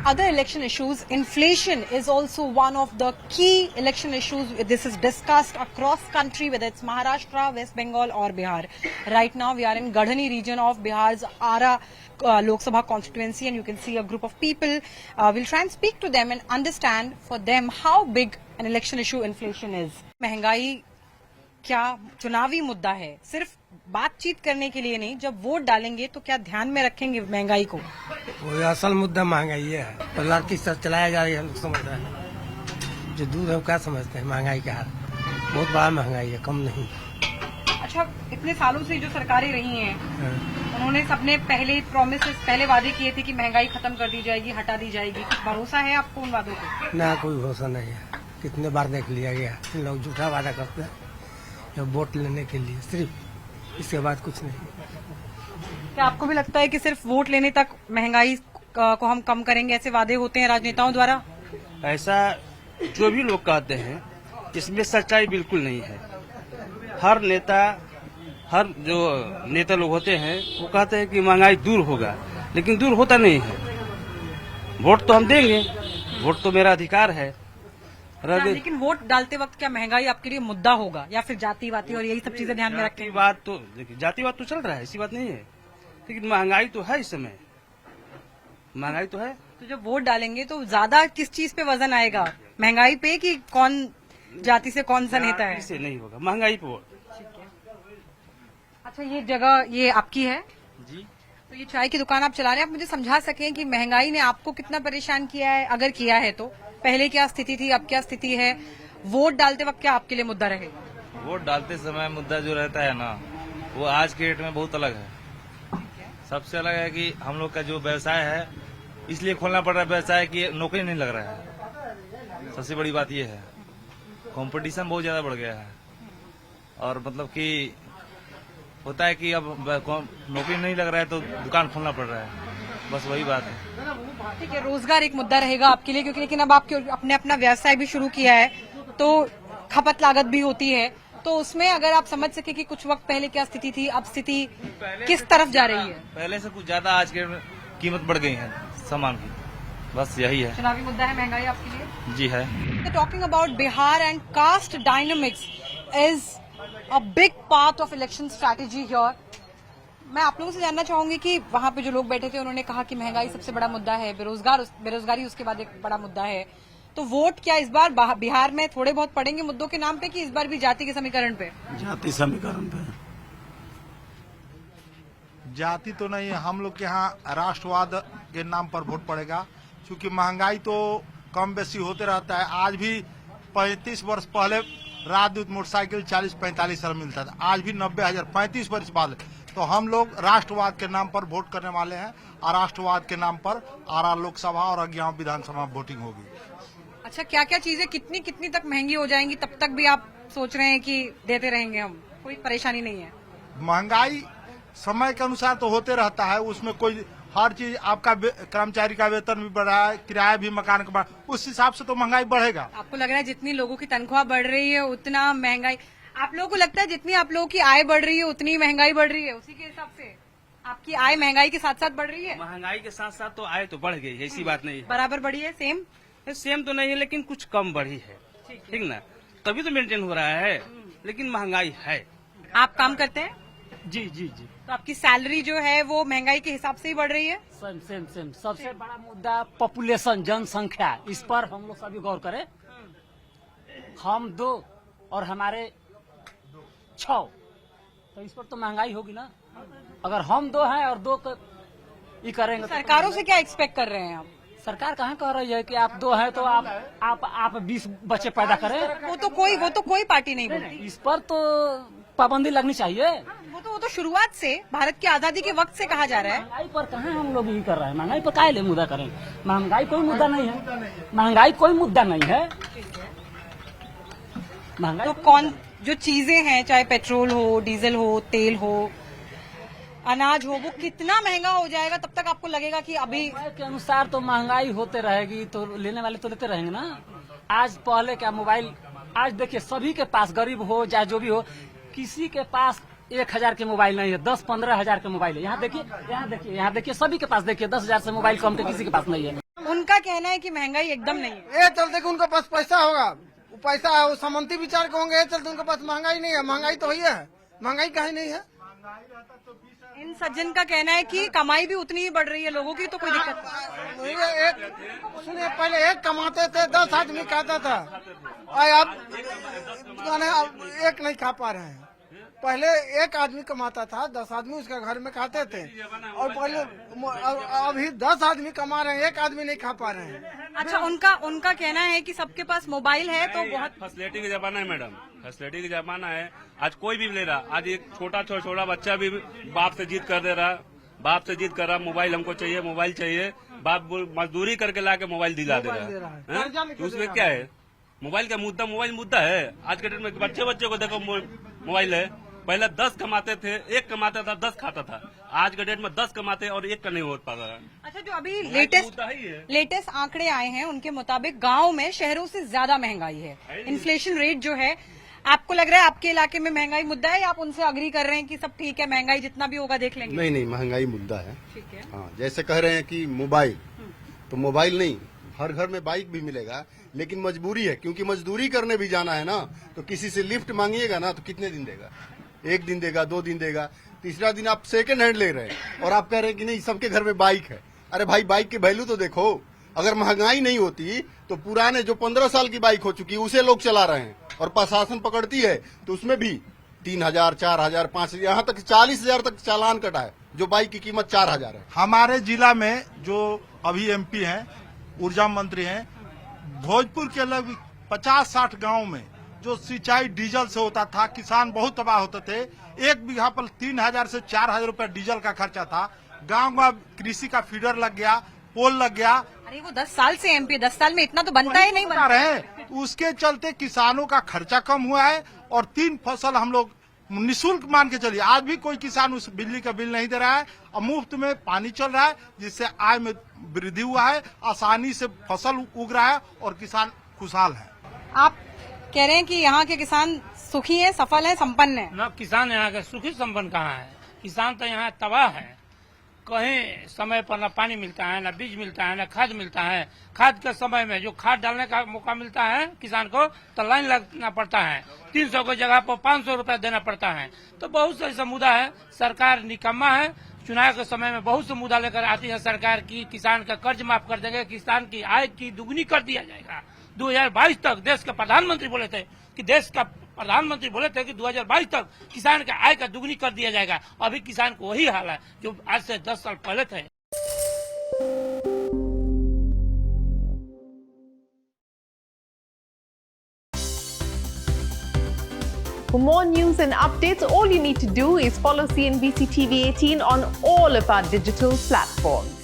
other election issues, inflation is also one of the key election issues. This is discussed across country, whether it's Maharashtra, West Bengal or Bihar. Right now we are in Gadhani region of Bihar's Ara Lok Sabha constituency, and you can see a group of people. We'll try and speak to them and understand for them how big an election issue inflation is. महंगाई क्या चुनावी मुद्दा है? सिर्फ बातचीत करने के लिए नहीं, जब वोट डालेंगे तो क्या ध्यान में रखेंगे महंगाई को? वो असल मुद्दा महंगाई है। तो लड़की सब चलाया जा रही है, लोग समझ रहे हैं। जो दूर है वो क्या समझते हैं महंगाई का हाल? बहुत बड़ा महंगाई है, कम नहीं। अच्छा, इतने सालों से जो सरकारें रही हैं, उन्होंने सबने पहले वादे किए थे कि महंगाई खत्म कर दी जाएगी, हटा दी जाएगी। कुछ भरोसा है आपको उन वादों को? ना, कोई भरोसा नहीं है। कितने बार देख लिया गया, लोग झूठा वादा करते हैं जब वोट लेने के लिए, सिर्फ इसके बाद कुछ नहीं। क्या आपको भी लगता है कि सिर्फ वोट लेने तक महंगाई को हम कम करेंगे, ऐसे वादे होते हैं राजनेताओं द्वारा? ऐसा जो भी लोग कहते हैं, इसमें सच्चाई बिल्कुल नहीं है। हर जो नेता लोग होते हैं वो कहते हैं कि महंगाई दूर होगा, लेकिन दूर होता नहीं है। वोट तो हम देंगे, वोट तो मेरा अधिकार है। लेकिन वोट डालते वक्त क्या महंगाई आपके लिए मुद्दा होगा, या फिर जातिवादी और यही सब चीजें ध्यान में रखें? बात तो देखिए, जातिवाद तो चल रहा है, ऐसी बात नहीं है, लेकिन महंगाई तो है। इस समय महंगाई तो है। तो जब वोट डालेंगे तो ज्यादा किस चीज पे वजन आएगा, महंगाई पे कि कौन जाति से कौन सा नेता है? इससे नहीं होगा, महंगाई पे वोट। अच्छा, ये जगह ये आपकी है जी? तो ये चाय की दुकान आप चला रहे हैं, आप मुझे समझा सकें कि महंगाई ने आपको कितना परेशान किया है, अगर किया है तो पहले क्या स्थिति थी, अब क्या स्थिति है? वोट डालते वक्त क्या आपके लिए मुद्दा रहेगा? वोट डालते समय मुद्दा जो रहता है ना, वो आज के डेट में बहुत अलग है। सबसे अलग है कि हम लोग का जो व्यवसाय है, इसलिए खोलना पड़ रहा है व्यवसाय कि नौकरी नहीं लग रहा है। सबसे बड़ी बात ये है, कंपटीशन बहुत ज्यादा बढ़ गया है, और मतलब कि होता है कि अब नौकरी नहीं लग रहा है तो दुकान खोलना पड़ रहा है, बस वही बात है। ठीक है, रोजगार एक मुद्दा रहेगा आपके लिए, क्योंकि लेकिन अब आपके अपने अपना व्यवसाय भी शुरू किया है तो खपत लागत भी होती है, तो उसमें अगर आप समझ सके कि कुछ वक्त पहले क्या स्थिति थी, अब स्थिति किस तरफ जा रही है? पहले से कुछ ज्यादा आज के कीमत बढ़ गई है सामान की, बस यही है। चुनावी मुद्दा है महंगाई आपके लिए? जी है। Talking about Bihar and caste dynamics is a big part of election strategy here. मैं आप लोगों से जानना चाहूंगी कि वहां पे जो लोग बैठे थे उन्होंने कहा कि महंगाई सबसे बड़ा मुद्दा है, बेरोजगारी उसके बाद एक बड़ा मुद्दा है, तो वोट क्या इस बार बिहार में थोड़े बहुत पड़ेंगे मुद्दों के नाम पे, कि इस बार भी जाति के समीकरण पे? जाति समीकरण पे। जाति तो नहीं है, हम लोग के यहाँ राष्ट्रवाद के नाम पर वोट पड़ेगा, क्योंकि महंगाई तो कम बेसी होते रहता है। आज भी 35 वर्ष पहले राजदूत मोटरसाइकिल 40-45 हजार मिलता था, आज भी 90,000। 35 वर्ष बाद तो हम लोग राष्ट्रवाद के नाम पर वोट करने वाले हैं, और राष्ट्रवाद के नाम पर आरा लोकसभा और अज्ञान विधानसभा में वोटिंग होगी। अच्छा, क्या क्या चीजें कितनी कितनी तक महंगी हो जाएंगी, तब तक भी आप सोच रहे हैं कि देते रहेंगे हम, कोई परेशानी नहीं है? महंगाई समय के अनुसार तो होते रहता है, उसमें कोई हर चीज, आपका कर्मचारी का वेतन भी बढ़ा है, किराया भी मकान का बढ़ा, उस हिसाब से तो महंगाई बढ़ेगा। आपको लग रहा है जितनी लोगों की तनख्वाह बढ़ रही है उतना महंगाई, आप लोगों को लगता है जितनी आप लोगों की आय बढ़ रही है उतनी महंगाई बढ़ रही है? उसी के हिसाब से आपकी आय महंगाई के साथ साथ बढ़ रही है? महंगाई के साथ साथ तो आय तो बढ़ गई है, ऐसी बात नहीं है। बराबर बढ़ी है? सेम तो नहीं है, लेकिन कुछ कम बढ़ी है, ठीक ना, तभी तो मेंटेन हो रहा है, लेकिन महंगाई है। आप काम करते हैं? जी जी जी। तो आपकी सैलरी जो है वो महंगाई के हिसाब से ही बढ़ रही है? सेम। सबसे बड़ा मुद्दा पॉपुलेशन, जनसंख्या, इस पर हम लोग सभी गौर करें। हम 2 और हमारे 6, तो इस पर तो महंगाई होगी ना। अगर हम 2 हैं और 2 ये करेंगे, सरकारों से क्या एक्सपेक्ट कर रहे हैं आप? सरकार कहाँ कह रही है कि आप 2 हैं तो आप 20 बच्चे पैदा करें? वो तो कोई पार्टी नहीं बोलती। इस पर तो पाबंदी लगनी चाहिए। वो तो शुरुआत से, भारत की आजादी के वक्त से कहा जा रहा है। महंगाई पर कहाँ हम लोग ये कर रहे हैं? महंगाई पर काहे ले मुद्दा करें? महंगाई कोई मुद्दा नहीं है, महंगाई कोई मुद्दा नहीं है। महंगाई तो कौन जो चीजें हैं, चाहे पेट्रोल हो, डीजल हो, तेल हो, अनाज हो, वो कितना महंगा हो जाएगा तब तक आपको लगेगा कि अभी के अनुसार तो महंगाई होते रहेगी, तो लेने वाले तो लेते रहेंगे ना। आज पहले क्या मोबाइल, आज देखिए सभी के पास, गरीब हो चाहे जो भी हो, किसी के पास 1,000 के मोबाइल नहीं है, 10-15 हजार के मोबाइल है। यहाँ देखिए सभी के पास देखिए 10,000 से मोबाइल कम तो किसी के पास नहीं है। उनका कहना है कि महंगाई एकदम नहीं है। ये चलते कि उनके पास पैसा होगा, वो पैसा है, वो सामंती विचार के होंगे, ये चलते उनके पास महंगाई नहीं है। महंगाई तो ही है, महंगाई कहीं नहीं है। इन सज्जन का कहना है कि कमाई भी उतनी ही बढ़ रही है लोगों की, तो कोई दिक्कत नहीं। ये एक सुनिए, पहले एक कमाते थे, 10 आदमी खाता था, और अब एक नहीं खा पा रहे हैं। पहले एक आदमी कमाता था, 10 आदमी उसके घर में खाते थे, और पहले अभी 10 आदमी कमा रहे हैं, एक आदमी नहीं खा पा रहे हैं। अच्छा, उनका कहना है कि सबके पास मोबाइल है तो बहुत फैसिलिटी का जमाना है मैडम, फैसिलिटी का जमाना है। आज कोई भी ले रहा, आज एक छोटा बच्चा भी बाप से जिद कर दे रहा, बाप से जिद कर रहा, मोबाइल हमको चाहिए, मोबाइल चाहिए। बाप मजदूरी करके लाके मोबाइल दिला दे रहा है। तो उसमें क्या है, मोबाइल का मुद्दा, मोबाइल मुद्दा है। आज के डेट में बच्चे को देखो मोबाइल है। पहले 10 कमाते थे, 1 कमाता था, 10 खाता था। आज के डेट में 10 कमाते और 1 का नहीं हो पा रहा है। अच्छा, जो अभी लेटेस्ट आंकड़े आए हैं उनके मुताबिक गांव में शहरों से ज्यादा महंगाई है। इन्फ्लेशन रेट जो है, आपको लग रहा है आपके इलाके में महंगाई मुद्दा है, या आप उनसे अग्री कर रहे हैं कि सब ठीक है, महंगाई जितना भी होगा देख लेंगे? नहीं, महंगाई मुद्दा है। ठीक है। हाँ, जैसे कह रहे हैं कि मोबाइल, तो मोबाइल नहीं, हर घर में बाइक भी मिलेगा, लेकिन मजबूरी है, क्योंकि मजदूरी करने भी जाना है ना। तो किसी से लिफ्ट मांगिएगा ना, तो कितने दिन देगा? 1 दिन देगा, 2 दिन देगा, तीसरा दिन आप सेकंड हैंड ले रहे हैं, और आप कह रहे हैं कि नहीं सबके घर में बाइक है। अरे भाई, बाइक की वैल्यू तो देखो। अगर महंगाई नहीं होती तो पुराने जो 15 साल की बाइक हो चुकी है उसे लोग चला रहे हैं, और प्रशासन पकड़ती है तो उसमें भी 3000, 4000, 5000, यहाँ तक 40,000 तक चालान कटा है, जो बाइक की कीमत 4000 है। हमारे जिला में जो अभी MP हैं, ऊर्जा मंत्री हैं, भोजपुर के लगभग 50-60 गांव में जो सिंचाई डीजल से होता था, किसान बहुत तबाह होते थे। 1 बीघा पर 3000 से 4000 रुपए डीजल का खर्चा था। गांव में कृषि का फीडर लग गया, पोल लग गया। अरे वो 10 साल से MP, 10 साल में इतना तो बनता ही नहीं बता रहे। उसके चलते किसानों का खर्चा कम हुआ है, और 3 फसल हम लोग निःशुल्क मान के चलिए। आज भी कोई किसान उस बिजली का बिल नहीं दे रहा है, और मुफ्त में पानी चल रहा है, जिससे आय में वृद्धि हुआ है, आसानी से फसल उग रहा है, और किसान खुशहाल है। आप कह रहे हैं कि यहाँ के किसान सुखी हैं, सफल हैं, संपन्न हैं। न किसान यहाँ के सुखी संपन्न कहाँ है? किसान तो यहाँ तबाह है। कहीं समय पर न पानी मिलता है, न बीज मिलता है, न खाद मिलता है। खाद के समय में जो खाद डालने का मौका मिलता है किसान को, तो लाइन लगना पड़ता है। 300 की जगह पर 500 रुपया देना पड़ता है। तो बहुत से ऐसा मुद्दा है। सरकार निकम्मा है। चुनाव के समय में बहुत से मुद्दा लेकर आती है सरकार की, किसान का कर्ज माफ कर देंगे, किसान की आय की दुगनी कर दिया जाएगा। 2022 तक देश के प्रधानमंत्री बोले थे कि 2022 तक किसान का आय का दुगनी कर दिया जाएगा। अभी किसान को वही हाल है जो आज से 10 साल पहले थे। For more news and updates, all you need to do is follow CNBC TV 18 on all of our digital platforms.